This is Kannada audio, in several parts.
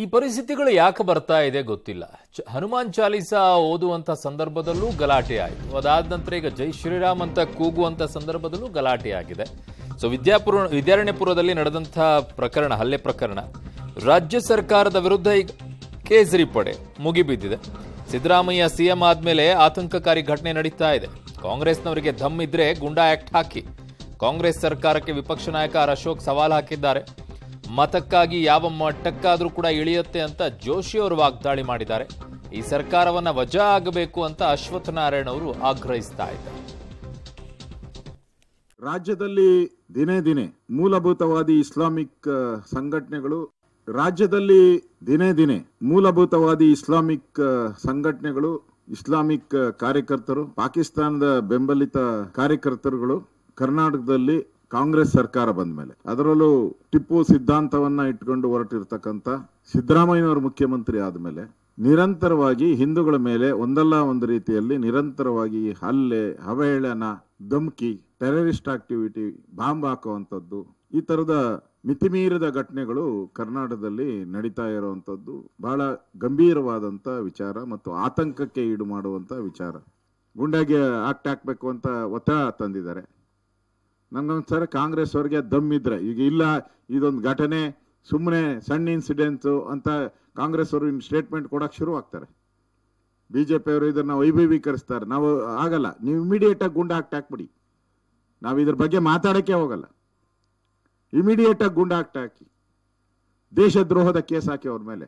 ಈ ಪರಿಸ್ಥಿತಿಗಳು ಯಾಕೆ ಬರ್ತಾ ಇದೆ ಗೊತ್ತಿಲ್ಲ. ಹನುಮಾನ್ ಚಾಲೀಸಾ ಓದುವಂತ ಸಂದರ್ಭದಲ್ಲೂ ಗಲಾಟೆ ಆಯಿತು. ಅದಾದ ನಂತರ ಈಗ ಜೈ ಶ್ರೀರಾಮ್ ಅಂತ ಕೂಗುವಂತ ಸಂದರ್ಭದಲ್ಲೂ ಗಲಾಟೆ ಆಗಿದೆ. ಸೊ ವಿದ್ಯಾರಣ್ಯಪುರದಲ್ಲಿ ನಡೆದಂಥ ಪ್ರಕರಣ, ಹಲ್ಲೆ ಪ್ರಕರಣ, ರಾಜ್ಯ ಸರ್ಕಾರದ ವಿರುದ್ಧ ಈಗ ಕೇಸರಿ ಪಡೆ ಮುಗಿಬಿದ್ದಿದೆ. ಸಿದ್ದರಾಮಯ್ಯ ಸಿಎಂ ಆದ್ಮೇಲೆ ಆತಂಕಕಾರಿ ಘಟನೆ ನಡೀತಾ ಇದೆ. ಕಾಂಗ್ರೆಸ್ನವರಿಗೆ ದಮ್ ಇದ್ರೆ ಗುಂಡಾ ಆಕ್ಟ್ ಹಾಕಿ. ಕಾಂಗ್ರೆಸ್ ಸರ್ಕಾರಕ್ಕೆ ವಿಪಕ್ಷ ನಾಯಕ ಆರ್ ಅಶೋಕ್ ಸವಾಲು ಹಾಕಿದ್ದಾರೆ. ಮತಕ್ಕಾಗಿ ಯಾವ ಮಟ್ಟಕ್ಕಾದ್ರೂ ಕೂಡ ಇಳಿಯುತ್ತೆ ಅಂತ ಜೋಶಿ ಅವರು ವಾಗ್ದಾಳಿ ಮಾಡಿದ್ದಾರೆ. ಈ ಸರ್ಕಾರವನ್ನ ವಜಾ ಆಗಬೇಕು ಅಂತ ಅಶ್ವತ್ಥ ನಾರಾಯಣ ಅವರು ಆಗ್ರಹಿಸ್ತಾ ಇದ್ದಾರೆ. ರಾಜ್ಯದಲ್ಲಿ ದಿನೇ ದಿನೇ ಮೂಲಭೂತವಾದಿ ಇಸ್ಲಾಮಿಕ್ ಸಂಘಟನೆಗಳು ಇಸ್ಲಾಮಿಕ್ ಕಾರ್ಯಕರ್ತರು, ಪಾಕಿಸ್ತಾನದ ಬೆಂಬಲಿತ ಕಾರ್ಯಕರ್ತರುಗಳು ಕರ್ನಾಟಕದಲ್ಲಿ ಕಾಂಗ್ರೆಸ್ ಸರ್ಕಾರ ಬಂದ ಮೇಲೆ, ಅದರಲ್ಲೂ ಟಿಪ್ಪು ಸಿದ್ಧಾಂತವನ್ನ ಇಟ್ಕೊಂಡು ಹೊರಟಿರ್ತಕ್ಕಂಥ ಸಿದ್ದರಾಮಯ್ಯನವರು ಮುಖ್ಯಮಂತ್ರಿ ಆದ್ಮೇಲೆ ನಿರಂತರವಾಗಿ ಹಿಂದೂಗಳ ಮೇಲೆ ಒಂದಲ್ಲ ಒಂದು ರೀತಿಯಲ್ಲಿ ನಿರಂತರವಾಗಿ ಹಲ್ಲೆ, ಅವಹೇಳನ, ಧಮಕಿ, ಟೆರರಿಸ್ಟ್ ಆಕ್ಟಿವಿಟಿ, ಬಾಂಬ್ ಹಾಕುವಂಥದ್ದು, ಈ ತರದ ಮಿತಿಮೀರಿದ ಘಟನೆಗಳು ಕರ್ನಾಟಕದಲ್ಲಿ ನಡೀತಾ ಇರುವಂತದ್ದು ಬಹಳ ಗಂಭೀರವಾದಂತ ವಿಚಾರ ಮತ್ತು ಆತಂಕಕ್ಕೆ ಈಡು ಮಾಡುವಂತ ವಿಚಾರ. ಗುಂಡಾಗಿ ಆಕ್ಟ್ ಹಾಕ್ಬೇಕು ಅಂತ ಒತ್ತಡ ತಂದಿದ್ದಾರೆ. ನಂಗೊಂದ್ಸಲ ಕಾಂಗ್ರೆಸ್ ಅವರಿಗೆ ದಮ್ ಇದ್ರೆ, ಈಗ ಇಲ್ಲ ಇದೊಂದು ಘಟನೆ ಸುಮ್ಮನೆ ಸಣ್ಣ ಇನ್ಸಿಡೆಂಟ್ಸು ಅಂತ ಕಾಂಗ್ರೆಸ್ ಅವರು ಸ್ಟೇಟ್ಮೆಂಟ್ ಕೊಡಕ್ಕೆ ಶುರು ಆಗ್ತಾರೆ. ಬಿಜೆಪಿ ಅವರು ಇದನ್ನ ವೈಭವೀಕರಿಸ್ತಾರೆ. ನಾವು ಆಗಲ್ಲ, ನೀವು ಇಮಿಡಿಯೇಟ್ ಆಗಿ ಗುಂಡ ಹಾಕ್ಬಿಡಿ, ನಾವು ಇದ್ರ ಬಗ್ಗೆ ಮಾತಾಡಕ್ಕೆ ಹೋಗಲ್ಲ. ಇಮಿಡಿಯೇಟ್ ಆಗಿ ಗುಂಡ ಹಾಕಿ ದೇಶದ್ರೋಹದ ಕೇಸ್ ಹಾಕಿ ಅವ್ರ ಮೇಲೆ.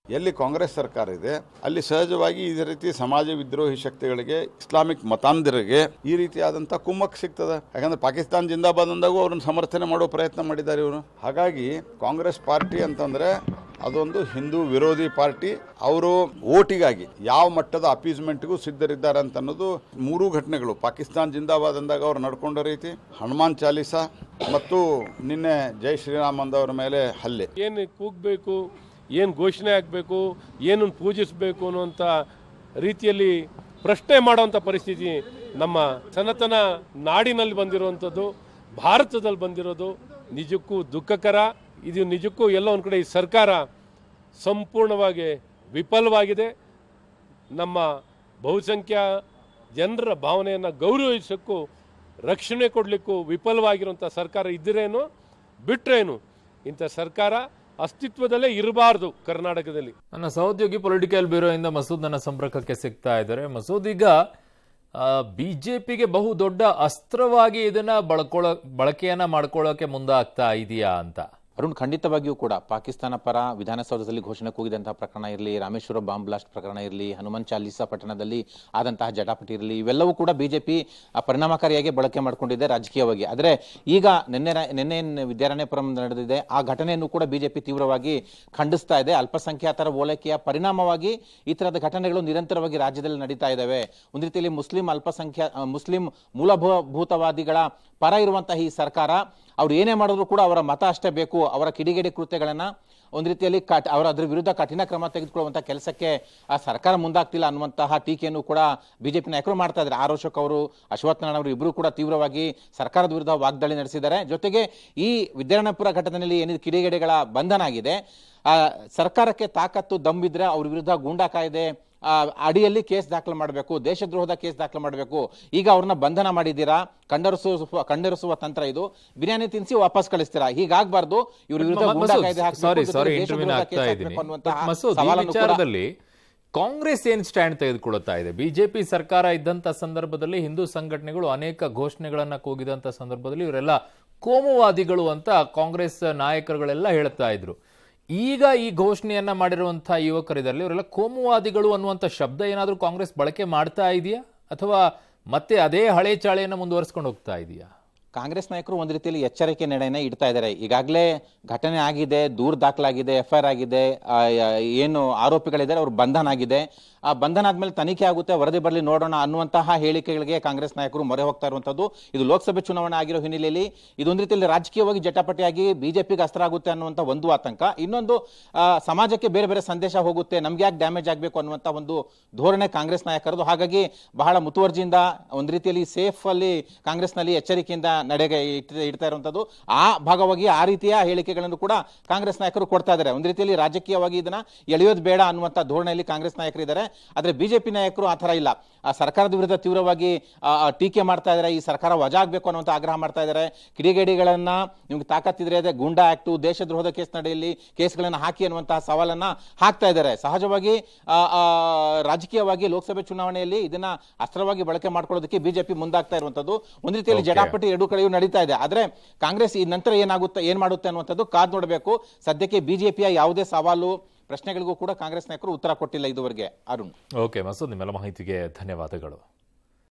ಎಲ್ಲಿ ಕಾಂಗ್ರೆಸ್ ಸರ್ಕಾರ ಇದೆ ಅಲ್ಲಿ ಸಹಜವಾಗಿ ಇದೇ ರೀತಿ ಸಮಾಜ ವಿದ್ರೋಹಿ ಶಕ್ತಿಗಳಿಗೆ, ಇಸ್ಲಾಮಿಕ್ ಮತಾಂಧರಿಗೆ ಈ ರೀತಿಯಾದಂಥ ಕುಮ್ಮಕ್ ಸಿಗ್ತದೆ. ಯಾಕಂದ್ರೆ ಪಾಕಿಸ್ತಾನ ಜಿಂದಾಬಾದ್ ಅಂದಾಗೂ ಅವ್ರನ್ನ ಸಮರ್ಥನೆ ಮಾಡೋ ಪ್ರಯತ್ನ ಮಾಡಿದ್ದಾರೆ ಇವರು. ಹಾಗಾಗಿ ಕಾಂಗ್ರೆಸ್ ಪಾರ್ಟಿ ಅಂತಂದ್ರೆ ಅದೊಂದು ಹಿಂದೂ ವಿರೋಧಿ ಪಾರ್ಟಿ. ಅವರು ಓಟಿಗಾಗಿ ಯಾವ ಮಟ್ಟದ ಅಪೀಸ್ಮೆಂಟ್ಗೂ ಸಿದ್ಧರಿದ್ದಾರೆ ಅಂತ ಅನ್ನೋದು ಮೂರೂ ಘಟನೆಗಳು, ಪಾಕಿಸ್ತಾನ ಜಿಂದಾಬಾದ್ ಅಂದಾಗ ಅವ್ರು ನಡ್ಕೊಂಡ ರೀತಿ, ಹನುಮಾನ್ ಚಾಲೀಸಾ ಮತ್ತು ನಿನ್ನೆ ಜೈ ಶ್ರೀರಾಮ್ ಅಂದವ್ರ ಮೇಲೆ ಹಲ್ಲೆ. ಏನು ಕೂಗಬೇಕು, ಏನು ಘೋಷಣೆ ಆಗಬೇಕು, ಏನನ್ನು ಪೂಜಿಸಬೇಕು ಅನ್ನುವಂಥ ರೀತಿಯಲ್ಲಿ ಪ್ರಶ್ನೆ ಮಾಡುವಂಥ ಪರಿಸ್ಥಿತಿ ನಮ್ಮ ಸನಾತನ ನಾಡಿನಲ್ಲಿ ಬಂದಿರುವಂಥದ್ದು, ಭಾರತದಲ್ಲಿ ಬಂದಿರೋದು ನಿಜಕ್ಕೂ ದುಃಖಕರ. ಇದು ನಿಜಕ್ಕೂ ಎಲ್ಲ ಒಂದು ಕಡೆ ಈ ಸರ್ಕಾರ ಸಂಪೂರ್ಣವಾಗಿ ವಿಫಲವಾಗಿದೆ. ನಮ್ಮ ಬಹುಸಂಖ್ಯಾ ಜನರ ಭಾವನೆಯನ್ನು ಗೌರವಿಸೋಕ್ಕೂ ರಕ್ಷಣೆ ಕೊಡಲಿಕ್ಕೂ ವಿಫಲವಾಗಿರುವಂಥ ಸರ್ಕಾರ ಇದ್ದರೇನು ಬಿಟ್ಟರೇನು ಇಂಥ ಸರ್ಕಾರ ಅಸ್ತಿತ್ವದಲ್ಲೇ ಇರಬಾರ್ದು ಕರ್ನಾಟಕದಲ್ಲಿ. ನನ್ನ ಸಹೋದ್ಯೋಗಿ ಪೊಲಿಟಿಕಲ್ ಬ್ಯೂರೋ ಇಂದ ಮಸೂದ್ ನನ್ನ ಸಂಪರ್ಕಕ್ಕೆ ಸಿಗ್ತಾ ಇದ್ದಾರೆ. ಮಸೂದ್, ಈಗ ಬಿಜೆಪಿಗೆ ಬಹು ದೊಡ್ಡ ಅಸ್ತ್ರವಾಗಿ ಇದನ್ನ ಬಳಕೆಯನ್ನ ಮಾಡ್ಕೊಳ್ಳೋಕೆ ಮುಂದಾಗ್ತಾ ಇದೆಯಾ ಅಂತ? ಅರುಣ್, ಖಂಡಿತವಾಗಿಯೂ ಕೂಡ ಪಾಕಿಸ್ತಾನ ಪರ ವಿಧಾನಸೌಧದಲ್ಲಿ ಘೋಷಣೆ ಕೂಗಿದಂತಹ ಪ್ರಕರಣ ಇರಲಿ, ರಾಮೇಶ್ವರ ಬಾಂಬ್ ಬ್ಲಾಸ್ಟ್ ಪ್ರಕರಣ ಇರಲಿ, ಹನುಮಾನ್ ಚಾಲೀಸಾ ಪಟ್ಟಣದಲ್ಲಿ ಆದಂತಹ ಜಟಾಪಟಿ ಇರಲಿ, ಇವೆಲ್ಲವೂ ಕೂಡ ಬಿಜೆಪಿ ಪರಿಣಾಮಕಾರಿಯಾಗಿ ಬಳಕೆ ಮಾಡಿಕೊಂಡಿದೆ ರಾಜಕೀಯವಾಗಿ. ಆದರೆ ಈಗ ನಿನ್ನೆ ವಿದ್ಯಾರಣ್ಯಪುರಂ ನಡೆದಿದೆ, ಆ ಘಟನೆಯನ್ನು ಕೂಡ ಬಿಜೆಪಿ ತೀವ್ರವಾಗಿ ಖಂಡಿಸ್ತಾ ಇದೆ. ಅಲ್ಪಸಂಖ್ಯಾತರ ಓಲೈಕೆಯ ಪರಿಣಾಮವಾಗಿ ಈ ತರದ ಘಟನೆಗಳು ನಿರಂತರವಾಗಿ ರಾಜ್ಯದಲ್ಲಿ ನಡೀತಾ ಇದ್ದಾವೆ. ಒಂದು ರೀತಿಯಲ್ಲಿ ಮುಸ್ಲಿಂ ಮೂಲಭೂತವಾದಿಗಳ ಪರ ಇರುವಂತಹ ಈ ಸರ್ಕಾರ ಅವ್ರು ಏನೇ ಮಾಡಿದ್ರು ಕೂಡ ಅವರ ಮತ ಅಷ್ಟೇ ಬೇಕು, ಅವರ ಕಿಡಿಗೇಡಿ ಕೃತ್ಯಗಳನ್ನ ಒಂದು ರೀತಿಯಲ್ಲಿ ಅದರ ವಿರುದ್ಧ ಕಠಿಣ ಕ್ರಮ ತೆಗೆದುಕೊಳ್ಳುವಂಥ ಕೆಲಸಕ್ಕೆ ಆ ಸರ್ಕಾರ ಮುಂದಾಗ್ತಿಲ್ಲ ಅನ್ನುವಂತಹ ಟೀಕೆಯನ್ನು ಕೂಡ ಬಿಜೆಪಿ ನಾಯಕರು ಮಾಡ್ತಾ ಇದ್ದಾರೆ. ಆರ್ ಅಶೋಕ್ ಅವರು, ಅಶ್ವತ್ಥ ನಾರಾಯಣ ಅವರು ಇಬ್ಬರು ಕೂಡ ತೀವ್ರವಾಗಿ ಸರ್ಕಾರದ ವಿರುದ್ಧ ವಾಗ್ದಾಳಿ ನಡೆಸಿದ್ದಾರೆ. ಜೊತೆಗೆ ಈ ವಿದ್ಯಾರಣ್ಯಪುರ ಘಟನೆಯಲ್ಲಿ ಏನಿದೆ ಕಿಡಿಗೇಡಿಗಳ ಬಂಧನ ಆಗಿದೆ, ಸರ್ಕಾರಕ್ಕೆ ತಾಕತ್ತು ದಮ್ಮಿದ್ರೆ ಅವ್ರ ವಿರುದ್ಧ ಗೂಂಡಾ ಕಾಯ್ದೆ ಅಡಿಯಲ್ಲಿ ಕೇಸ್ ದಾಖಲು ಮಾಡಬೇಕು, ದೇಶದ್ರೋಹದ ಕೇಸ್ ದಾಖಲು ಮಾಡಬೇಕು. ಈಗ ಅವ್ರನ್ನ ಬಂಧನ ಮಾಡಿದ್ದೀರಾ, ಕಂಡರಿಸುವ ತಂತ್ರ ಇದು. ಬಿರಿಯಾನಿ ತಿನ್ಸಿ ವಾಪಸ್ ಕಳಿಸ್ತೀರಾ, ಹೀಗಾಗಬಾರ್ದು. ಇವ್ರ ವಿರುದ್ಧ ಗೂಂಡಾ ಕಾಯ್ದೆ ವಿಚಾರದಲ್ಲಿ ಕಾಂಗ್ರೆಸ್ ಏನ್ ಸ್ಟ್ಯಾಂಡ್ ತೆಗೆದುಕೊಳ್ಳುತ್ತಾ ಇದೆ? ಬಿಜೆಪಿ ಸರ್ಕಾರ ಇದ್ದಂತ ಸಂದರ್ಭದಲ್ಲಿ ಹಿಂದೂ ಸಂಘಟನೆಗಳು ಅನೇಕ ಘೋಷಣೆಗಳನ್ನ ಕೂಗಿದಂತ ಸಂದರ್ಭದಲ್ಲಿ ಇವರೆಲ್ಲ ಕೋಮುವಾದಿಗಳು ಅಂತ ಕಾಂಗ್ರೆಸ್ ನಾಯಕರುಗಳೆಲ್ಲ ಹೇಳ್ತಾ ಇದ್ರು. ಈಗ ಈ ಘೋಷಣೆಯನ್ನ ಮಾಡಿರುವಂತಹ ಯುವಕರಿದಲ್ಲಿ ಇವರೆಲ್ಲ ಕೋಮುವಾದಿಗಳು ಅನ್ನುವಂಥ ಶಬ್ದ ಏನಾದರೂ ಕಾಂಗ್ರೆಸ್ ಬಳಕೆ ಮಾಡ್ತಾ ಇದೆಯಾ, ಅಥವಾ ಮತ್ತೆ ಅದೇ ಹಳೆ ಚಾಳೆಯನ್ನು ಮುಂದುವರಿಸ್ಕೊಂಡು ಹೋಗ್ತಾ ಇದೆಯಾ? ಕಾಂಗ್ರೆಸ್ ನಾಯಕರು ಒಂದು ರೀತಿಯಲ್ಲಿ ಎಚ್ಚರಿಕೆ ನಡೆಯನ್ನ ಇಡ್ತಾ ಇದ್ದಾರೆ. ಈಗಾಗಲೇ ಘಟನೆ ಆಗಿದೆ, ದೂರು ದಾಖಲಾಗಿದೆ, ಎಫ್ಐಆರ್ ಆಗಿದೆ, ಏನು ಆರೋಪಿಗಳಿದ್ದಾರೆ ಅವ್ರ ಬಂಧನ ಆಗಿದೆ. ಆ ಬಂಧನ ಆದ್ಮೇಲೆ ತನಿಖೆ ಆಗುತ್ತೆ, ವರದಿ ಬರಲಿ ನೋಡೋಣ ಅನ್ನುವಂತಹ ಹೇಳಿಕೆಗಳಿಗೆ ಕಾಂಗ್ರೆಸ್ ನಾಯಕರು ಮೊರೆ ಹೋಗ್ತಾ ಇರುವಂತದ್ದು. ಇದು ಲೋಕಸಭೆ ಚುನಾವಣೆ ಆಗಿರೋ ಹಿನ್ನೆಲೆಯಲ್ಲಿ ಇದೊಂದು ರೀತಿಯಲ್ಲಿ ರಾಜಕೀಯವಾಗಿ ಜಟಾಪಟಿಯಾಗಿ ಬಿಜೆಪಿಗೆ ಅಸ್ತ್ರ ಆಗುತ್ತೆ ಅನ್ನುವಂಥ ಒಂದು ಆತಂಕ. ಇನ್ನೊಂದು, ಸಮಾಜಕ್ಕೆ ಬೇರೆ ಬೇರೆ ಸಂದೇಶ ಹೋಗುತ್ತೆ, ನಮ್ಗೆ ಯಾಕೆ ಡ್ಯಾಮೇಜ್ ಆಗಬೇಕು ಅನ್ನುವಂಥ ಒಂದು ಧೋರಣೆ ಕಾಂಗ್ರೆಸ್ ನಾಯಕರದು. ಹಾಗಾಗಿ ಬಹಳ ಮುತುವರ್ಜಿಯಿಂದ ಒಂದು ರೀತಿಯಲ್ಲಿ ಸೇಫ್ ಅಲ್ಲಿ ಕಾಂಗ್ರೆಸ್ನಲ್ಲಿ ಎಚ್ಚರಿಕೆಯಿಂದ ನಡೆಗೆ ಇಡ್ತಾ ಇರುವಂತದ್ದು. ಆ ಭಾಗವಾಗಿ ಆ ರೀತಿಯ ಹೇಳಿಕೆಗಳನ್ನು ಕೂಡ ಕಾಂಗ್ರೆಸ್ ನಾಯಕರು ಕೊಡ್ತಾ ಇದ್ದಾರೆ. ಒಂದು ರೀತಿಯಲ್ಲಿ ರಾಜಕೀಯವಾಗಿ ಇದನ್ನ ಎಳೆಯೋದು ಬೇಡ ಅನ್ನುವಂಥ ಧೋರಣೆಯಲ್ಲಿ ಕಾಂಗ್ರೆಸ್ ನಾಯಕರು ಇದ್ದಾರೆ. ಆದ್ರೆ ಬಿಜೆಪಿ ನಾಯಕರು ಆ ಥರ ಇಲ್ಲ. ಆ ಸರ್ಕಾರದ ವಿರುದ್ಧ ತೀವ್ರವಾಗಿ ಟೀಕೆ ಮಾಡ್ತಾ ಇದ್ದಾರೆ. ಈ ಸರ್ಕಾರ ವಜಾ ಆಗಬೇಕು ಅನ್ನುವಂಥ ಆಗ್ರಹ ಮಾಡ್ತಾ ಇದ್ದಾರೆ. ಕಿಡಿಗೇಡಿಗಳನ್ನ ನಿಮ್ಗೆ ತಾಕತ್ತಿದ್ರೆ ಅದೇ ಗೂಂಡಾ ಆಕ್ಟ್, ದೇಶದ್ರೋಹದ ಕೇಸ್ ನಡೆಯಲ್ಲಿ ಕೇಸ್ಗಳನ್ನ ಹಾಕಿ ಅನ್ನುವಂತಹ ಸವಾಲನ್ನ ಹಾಕ್ತಾ ಇದ್ದಾರೆ. ಸಹಜವಾಗಿ ರಾಜಕೀಯವಾಗಿ ಲೋಕಸಭೆ ಚುನಾವಣೆಯಲ್ಲಿ ಇದನ್ನ ಅಸ್ತ್ರವಾಗಿ ಬಳಕೆ ಮಾಡ್ಕೊಳ್ಳೋದಕ್ಕೆ ಬಿಜೆಪಿ ಮುಂದಾಗ್ತಾ ಇರುವಂತದ್ದು. ಒಂದು ರೀತಿಯಲ್ಲಿ ಜಟಾಪಟಿ ಎರಡೂ ಕಡೆಯೂ ನಡೀತಾ ಇದೆ. ಆದ್ರೆ ಕಾಂಗ್ರೆಸ್ ಈ ನಂತರ ಏನ್ ಮಾಡುತ್ತೆ ಅನ್ನುವಂಥದ್ದು ಕಾದ್ ನೋಡಬೇಕು. ಸದ್ಯಕ್ಕೆ ಬಿಜೆಪಿಯ ಯಾವುದೇ ಸವಾಲು ಪ್ರಶ್ನೆಗಳಿಗೂ ಕೂಡ ಕಾಂಗ್ರೆಸ್ ನಾಯಕರು ಉತ್ತರ ಕೊಟ್ಟಿಲ್ಲ ಇದುವರೆಗೆ. ಅರುಣ್. ಓಕೆ ಮಸೂದ್, ನಿಮ್ಮೆಲ್ಲ ಮಾಹಿತಿಗೆ ಧನ್ಯವಾದಗಳು.